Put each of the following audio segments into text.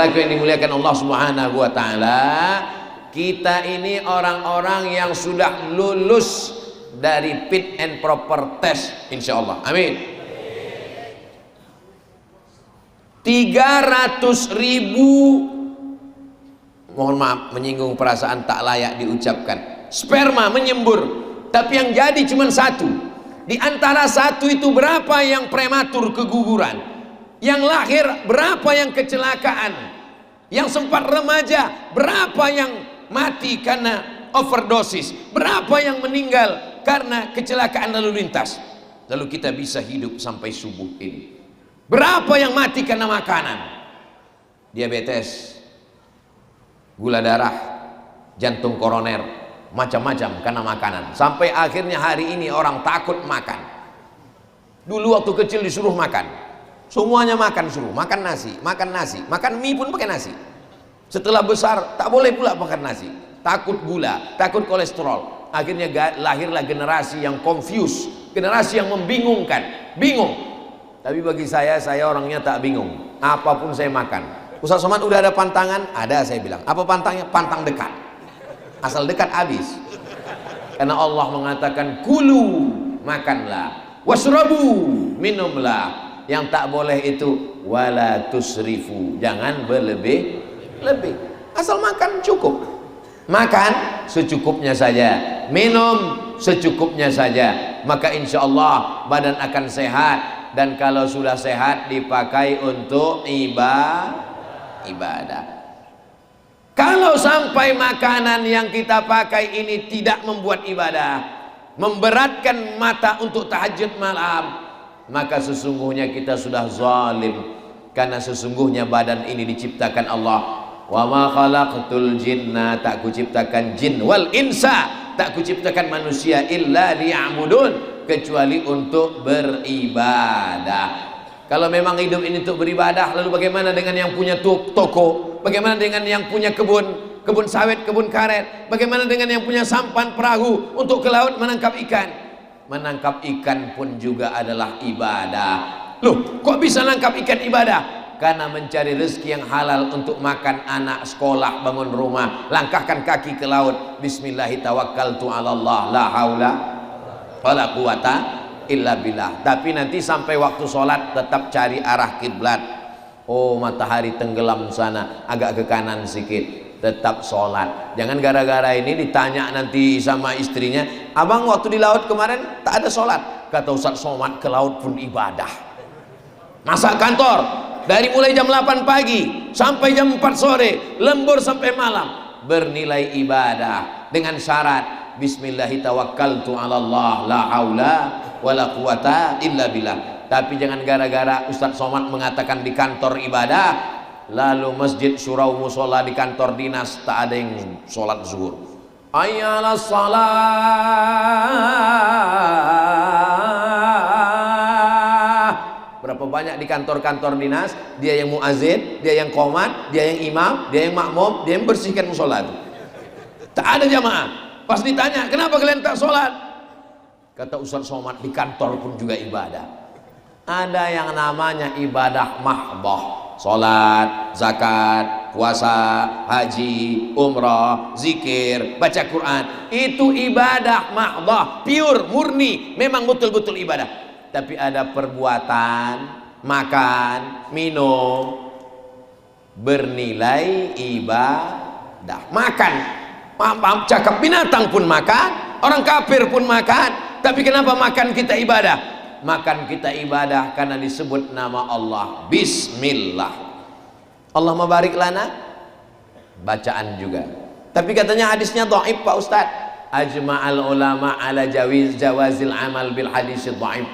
Saudaraku yang dimuliakan Allah Subhanahu wa taala, kita ini orang-orang yang sudah lulus dari fit and proper test insyaallah. Amin. 300.000, mohon maaf menyinggung perasaan tak layak diucapkan, sperma menyembur, tapi yang jadi cuma satu. Di antara satu itu berapa yang prematur keguguran, yang lahir berapa yang kecelakaan, yang sempat remaja berapa yang mati karena overdosis, berapa yang meninggal karena kecelakaan lalu lintas. Lalu kita bisa hidup sampai subuh ini. Berapa yang mati karena makanan, diabetes, gula darah, jantung koroner, macam-macam karena makanan. Sampai akhirnya hari ini orang takut makan. Dulu waktu kecil disuruh makan, semuanya makan, suruh makan nasi, makan mie pun pakai nasi. Setelah besar tak boleh pula makan nasi, takut gula, takut kolesterol. Akhirnya lahirlah generasi yang confused, generasi yang membingungkan, bingung. Tapi bagi saya orangnya tak bingung, apapun saya makan. Ustaz Somad udah ada pantangan? Ada, saya bilang. Apa pantangnya? Pantang dekat, asal dekat habis. Karena Allah mengatakan kulu, makanlah, wasrabu, minumlah. Yang tak boleh itu wala tusrifu, jangan berlebih-lebih. Asal makan cukup, makan secukupnya saja, minum secukupnya saja, maka insya Allah badan akan sehat. Dan kalau sudah sehat dipakai untuk ibadah. Kalau sampai makanan yang kita pakai ini tidak membuat ibadah, memberatkan mata untuk tahajud malam, maka sesungguhnya kita sudah zalim. Karena sesungguhnya badan ini diciptakan Allah. Wa ma khalaqtul jinna, tak kuciptakan jin, wal insa, tak kuciptakan manusia, illa liya'budun, kecuali untuk beribadah. Kalau memang hidup ini untuk beribadah, lalu bagaimana dengan yang punya toko? Bagaimana dengan yang punya kebun sawit, kebun karet? Bagaimana dengan yang punya sampan perahu untuk ke laut menangkap ikan? Menangkap ikan pun juga adalah ibadah. Loh, kok bisa nangkap ikan ibadah? Karena mencari rezeki yang halal untuk makan anak sekolah, bangun rumah, langkahkan kaki ke laut. Bismillahirrahmanirrahim, la haula wala quwata illa billah. Tapi nanti sampai waktu sholat tetap cari arah kiblat. Oh, matahari tenggelam sana, agak ke kanan sedikit, tetap sholat. Jangan gara-gara ini ditanya nanti sama istrinya, abang waktu di laut kemarin tak ada sholat. Kata Ustaz Somad, ke laut pun ibadah. Masa kantor dari mulai jam 8 pagi sampai jam 4 sore, lembur sampai malam, bernilai ibadah dengan syarat Bismillahirrahmanirrahim, la haula wala quwata illa billah. Tapi jangan gara-gara Ustaz Somad mengatakan di kantor ibadah, lalu masjid, surau, musola, di kantor dinas tak ada yang sholat zuhur. Ayalah salah. Berapa banyak di kantor-kantor dinas, dia yang muazin, dia yang qomat, dia yang imam, dia yang makmum, dia yang bersihkan musola itu. Tak ada jamaah. Pas ditanya, kenapa kalian tak sholat? Kata Ustaz Somad, di kantor pun juga ibadah. Ada yang namanya ibadah mahdoh, sholat, zakat, puasa, haji, umrah, zikir, baca Quran. Itu ibadah mahdoh, pure, murni, memang betul-betul ibadah. Tapi ada perbuatan, makan, minum, bernilai ibadah. Makan, maaf, cakap binatang pun makan, orang kafir pun makan. Tapi kenapa makan kita ibadah? Makan kita ibadah karena disebut nama Allah, Bismillah. Allah mabarik lana, bacaan juga. Tapi katanya hadisnya dhaif Pak Ustaz. Ajma'al ulama ala jawazil amal bil hadis dhaif.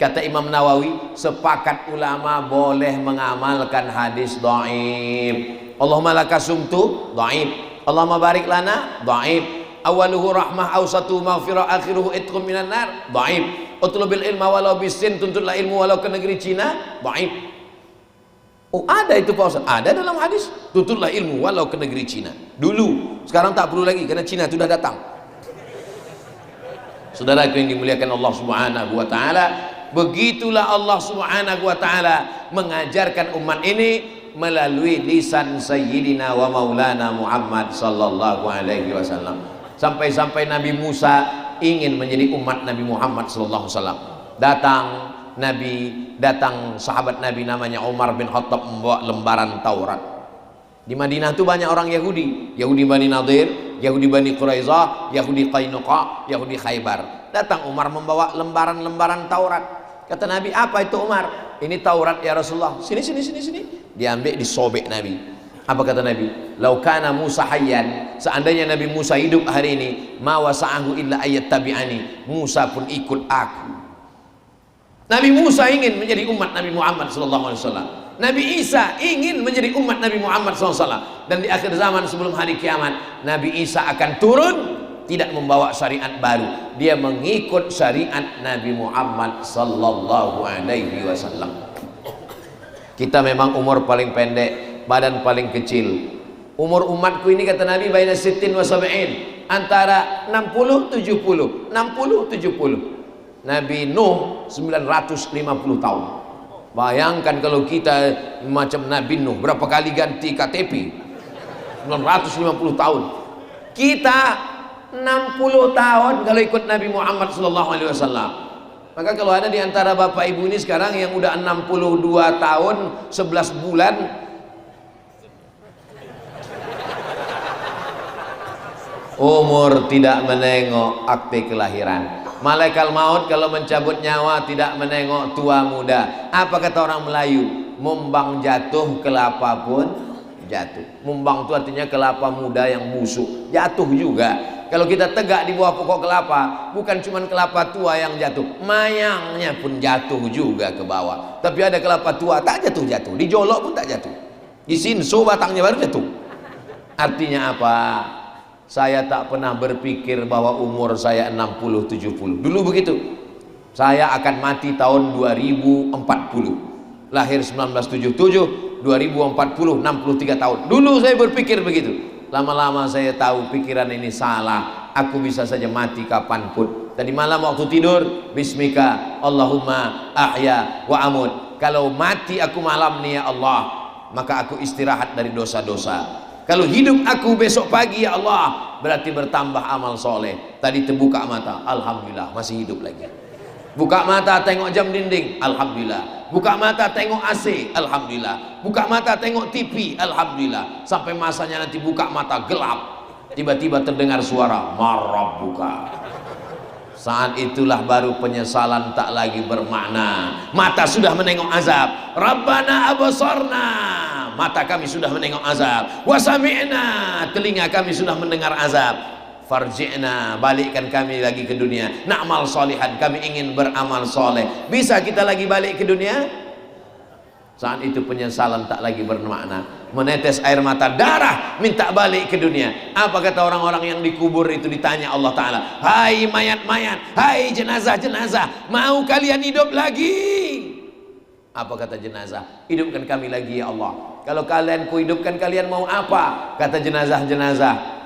Kata Imam Nawawi, sepakat ulama boleh mengamalkan hadis dhaif. Allahumma lakasumtu dhaif. Allahumma barik lana dhaif. Awaluhu rahmah, awsatu maghfirah, akhiruhu itqum minan nar dhaif. Utlubil ilma walau bisin, tuntutlah ilmu walau ke negeri Cina dhaif. Oh, ada itu Pak Ustaz? Ada dalam hadis, tuntutlah ilmu walau ke negeri Cina. Dulu, sekarang tak perlu lagi karena Cina sudah datang. Saudaraku yang dimuliakan Allah Subhanahu wa taala, begitulah Allah Subhanahu wa taala mengajarkan umat ini melalui lisan Sayyidina wa Maulana Muhammad sallallahu alaihi wasallam. Sampai-sampai Nabi Musa ingin menjadi umat Nabi Muhammad sallallahu alaihi wasallam. Datang sahabat Nabi namanya Umar bin Khattab membawa lembaran Taurat. Di Madinah itu banyak orang Yahudi, Yahudi Bani Nadir, Yahudi Bani Quraizah, Yahudi Qainuqa, Yahudi Khaybar. Datang Umar membawa lembaran-lembaran Taurat. Kata Nabi, apa itu Umar? Ini Taurat ya Rasulullah. Sini. Diambil, disobek Nabi. Apa kata Nabi? Lau kana Musa hayyan, seandainya Nabi Musa hidup hari ini, ma wasa'ahu illa ayat tabi'ani, Musa pun ikut aku. Nabi Musa ingin menjadi umat Nabi Muhammad sallallahu alaihi wasallam. Nabi Isa ingin menjadi umat Nabi Muhammad sallallahu alaihi wasallam. Dan di akhir zaman sebelum hari kiamat, Nabi Isa akan turun, tidak membawa syariat baru, dia mengikut syariat Nabi Muhammad sallallahu alaihi wasallam. Kita memang umur paling pendek, badan paling kecil. Umur umatku ini kata Nabi baina sittin wa sab'in, antara 60 70. Nabi Nuh 950 tahun. Bayangkan kalau kita macam Nabi Nuh, berapa kali ganti KTP? 950 tahun. Kita 60 tahun kalau ikut Nabi Muhammad sallallahu alaihi wasallam. Maka kalau ada di antara bapak ibu ini sekarang yang udah 62 tahun 11 bulan, umur tidak menengok akte kelahiran. Malaikat maut kalau mencabut nyawa tidak menengok tua muda. Apa kata orang Melayu? Mumbang jatuh kelapa pun jatuh. Mumbang itu artinya kelapa muda yang busuk, jatuh juga. Kalau kita tegak di bawah pokok kelapa, bukan cuma kelapa tua yang jatuh, mayangnya pun jatuh juga ke bawah. Tapi ada kelapa tua tak jatuh-jatuh, dijolok pun tak jatuh, disinso batangnya baru jatuh. Artinya apa? Saya tak pernah berpikir bahwa umur saya 60-70. Dulu begitu. Saya akan mati tahun 2040. Lahir 1977, 2040, 63 tahun. Dulu saya berpikir begitu. Lama-lama saya tahu pikiran ini salah. Aku bisa saja mati kapanpun. Tadi malam waktu tidur, Bismika Allahumma ahya wa amut. Kalau mati aku malam nih ya Allah, maka aku istirahat dari dosa-dosa. Kalau hidup aku besok pagi ya Allah, berarti bertambah amal soleh. Tadi terbuka mata, alhamdulillah masih hidup lagi. Buka mata tengok jam dinding, alhamdulillah. Buka mata tengok AC, alhamdulillah. Buka mata tengok TV, alhamdulillah. Sampai masanya nanti buka mata gelap, tiba-tiba terdengar suara marabbuka. Saat itulah baru penyesalan tak lagi bermakna. Mata sudah menengok azab. Rabbana abasarna, mata kami sudah menengok azab. Wasami'na, telinga kami sudah mendengar azab. Farji'na, balikkan kami lagi ke dunia. Na'mal solihan, kami ingin beramal soleh. Bisa kita lagi balik ke dunia? Saat itu penyesalan tak lagi bermakna. Menetes air mata darah, minta balik ke dunia. Apa kata orang-orang yang dikubur itu? Ditanya Allah Ta'ala, hai mayat-mayat, hai jenazah-jenazah, mau kalian hidup lagi? Apa kata jenazah? Hidupkan kami lagi ya Allah. Kalau kalian kuhidupkan, kalian mau apa? Kata jenazah-jenazah,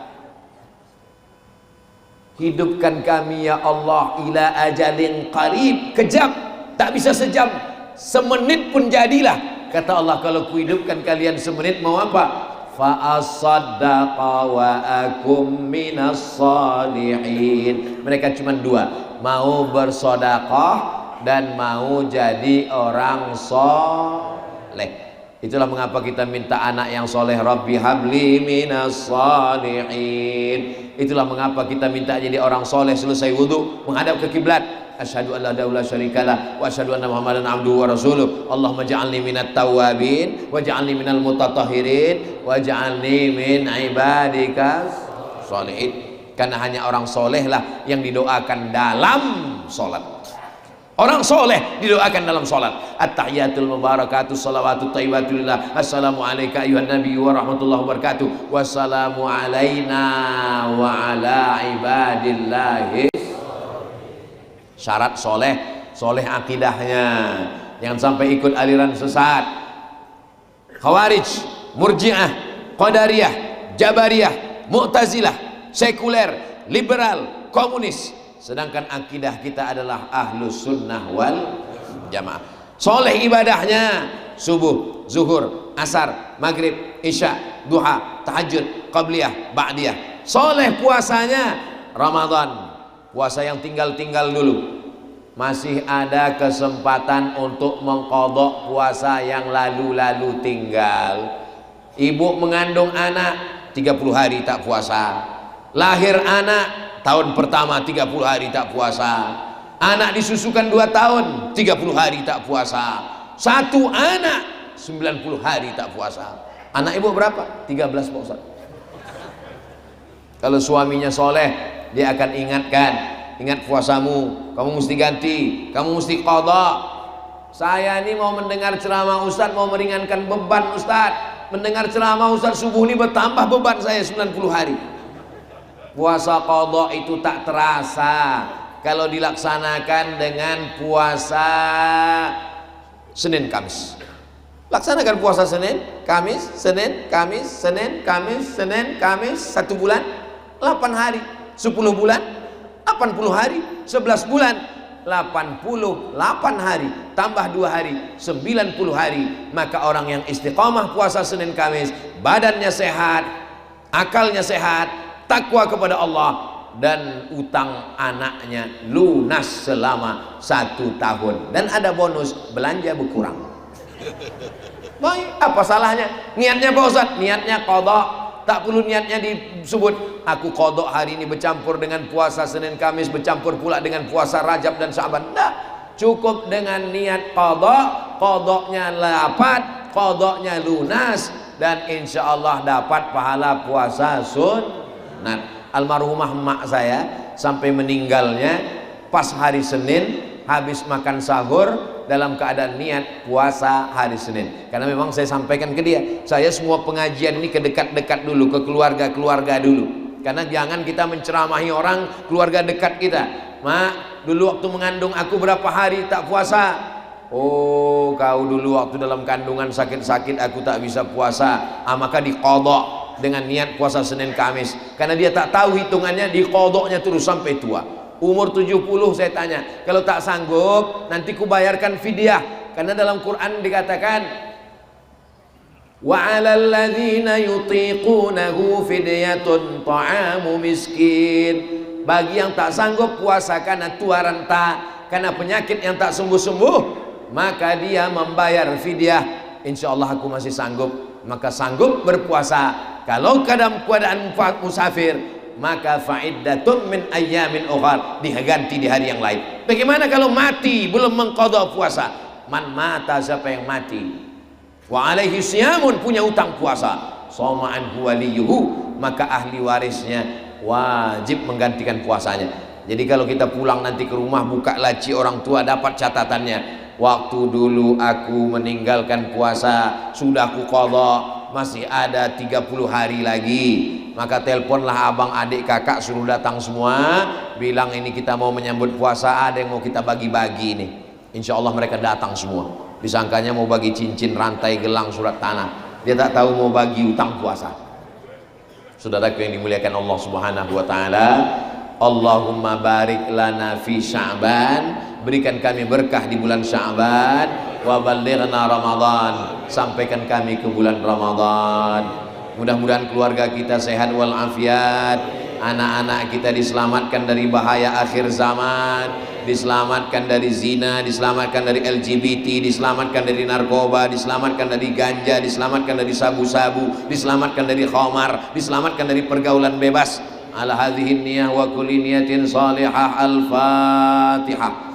hidupkan kami ya Allah ila ajalin qarib. Kejap, tak bisa sejam, semenit pun jadilah. Kata Allah, kalau kuhidupkan kalian semenit mau apa? Fa asaddaqa wa akum minas salihin. Mereka cuma dua, mau bersedekah dan mau jadi orang soleh. Itulah mengapa kita minta anak yang soleh. Rabbi habli minas salihin. Itulah mengapa kita minta jadi orang soleh. Selesai wudhu menghadap ke kiblat, asyhadu an la ilaha syarikalah wa asyhadu anna muhammadan abduhu wa rasuluh. Allahumma ja'alni minat tawabin wa ja'alni minal mutatahhirin wa ja'alni min ibadikas sholihin. Karena hanya orang soleh lah yang didoakan dalam sholat. Orang soleh didoakan dalam sholat. At-tahiyatul mubarakatuh salawatut thayyibatulillah. Assalamu alayka ayuhan nabi wa rahmatullahi wa barakatuh. Wassalamu alayna wa ala ibadillahi. Syarat soleh, soleh akidahnya. Jangan sampai ikut aliran sesat. Khawarij, Murji'ah, Qadariyah, Jabariyah, Mu'tazilah, sekuler, liberal, komunis. Sedangkan akidah kita adalah ahlus sunnah wal jamaah. Soleh ibadahnya, subuh, zuhur, asar, maghrib, isya, duha, tahajud, qabliyah, ba'diyah. Soleh puasanya Ramadan, puasa yang tinggal-tinggal dulu. Masih ada kesempatan untuk mengqadha puasa yang lalu-lalu tinggal. Ibu mengandung anak 30 hari tak puasa. Lahir anak tahun pertama 30 hari tak puasa. Anak disusukan 2 tahun 30 hari tak puasa. Satu anak 90 hari tak puasa. Anak ibu berapa? 13 Pak Ustaz. Kalau suaminya soleh, dia akan ingatkan, ingat puasamu, kamu mesti ganti, kamu mesti qadha. Saya ini mau mendengar ceramah Ustaz, mau meringankan beban Ustaz. Mendengar ceramah Ustaz subuh ini bertambah beban saya 90 hari. Puasa qadha itu tak terasa kalau dilaksanakan dengan puasa Senin Kamis. Laksanakan puasa Senin, Kamis, Senin, Kamis, Senin, Kamis, Senin, Kamis, 1 bulan 8 hari, 10 bulan 80 hari, 11 bulan 88 hari, tambah 2 hari 90 hari. Maka orang yang istiqamah puasa Senin Kamis, badannya sehat, akalnya sehat, takwa kepada Allah, dan utang anaknya lunas selama 1 tahun, dan ada bonus belanja berkurang. Baik, apa salahnya? Niatnya Pak Ustaz, niatnya qadha. Tak perlu niatnya disebut aku qadha hari ini bercampur dengan puasa Senin Kamis, bercampur pula dengan puasa Rajab dan Syaban. Tidak, cukup dengan niat qadha, qadhanya lapat, qadhanya lunas, dan insya Allah dapat pahala puasa sunat. Almarhumah emak saya sampai meninggalnya pas hari Senin, habis makan sahur dalam keadaan niat puasa hari Senin. Karena memang saya sampaikan ke dia, saya semua pengajian ini ke dekat-dekat dulu, ke keluarga-keluarga dulu. Karena jangan kita menceramahi orang keluarga dekat kita. Mak, dulu waktu mengandung aku berapa hari tak puasa? Oh, kau dulu waktu dalam kandungan sakit-sakit aku tak bisa puasa. Maka diqadha dengan niat puasa Senin Kamis. Karena dia tak tahu hitungannya, diqadhanya terus sampai tua. Umur 70 saya tanya, kalau tak sanggup nanti ku bayarkan fidyah. Karena dalam Quran dikatakan wa 'alal ladzina yutiqunahu fidyatun ta'amu miskin. Bagi yang tak sanggup puasa karena tua renta, karena penyakit yang tak sembuh-sembuh, maka dia membayar fidyah. Insyaallah aku masih sanggup, maka sanggup berpuasa. Kalau keadaan musafir, maka fa'iddatun min ayyamin ukhar, diganti di hari yang lain. Bagaimana kalau mati belum mengqadha puasa? Man mata, siapa yang mati, wa alaihi siyamun, punya utang puasa, shoma anhu waliyuhu, maka ahli warisnya wajib menggantikan puasanya. Jadi kalau kita pulang nanti ke rumah, buka laci orang tua, dapat catatannya, waktu dulu aku meninggalkan puasa, sudah aku qadha, masih ada 30 hari lagi. Maka teleponlah abang, adik, kakak, suruh datang semua, bilang ini kita mau menyambut puasa, ada yang mau kita bagi-bagi nih. Insya Allah mereka datang semua. Disangkanya mau bagi cincin, rantai, gelang, surat tanah. Dia tak tahu mau bagi utang puasa. Saudaraku yang dimuliakan Allah Subhanahu wa taala, Allahumma barik lana fi Sya'ban, berikan kami berkah di bulan Sya'ban, wa ballighna Ramadan, sampaikan kami ke bulan Ramadan. Mudah-mudahan keluarga kita sehat walafiat, anak-anak kita diselamatkan dari bahaya akhir zaman, diselamatkan dari zina, diselamatkan dari LGBT, diselamatkan dari narkoba, diselamatkan dari ganja, diselamatkan dari sabu-sabu, diselamatkan dari khamar, diselamatkan dari pergaulan bebas. Ala hadhihi niyah wa kulli niyatin salihah. Al-Fatihah.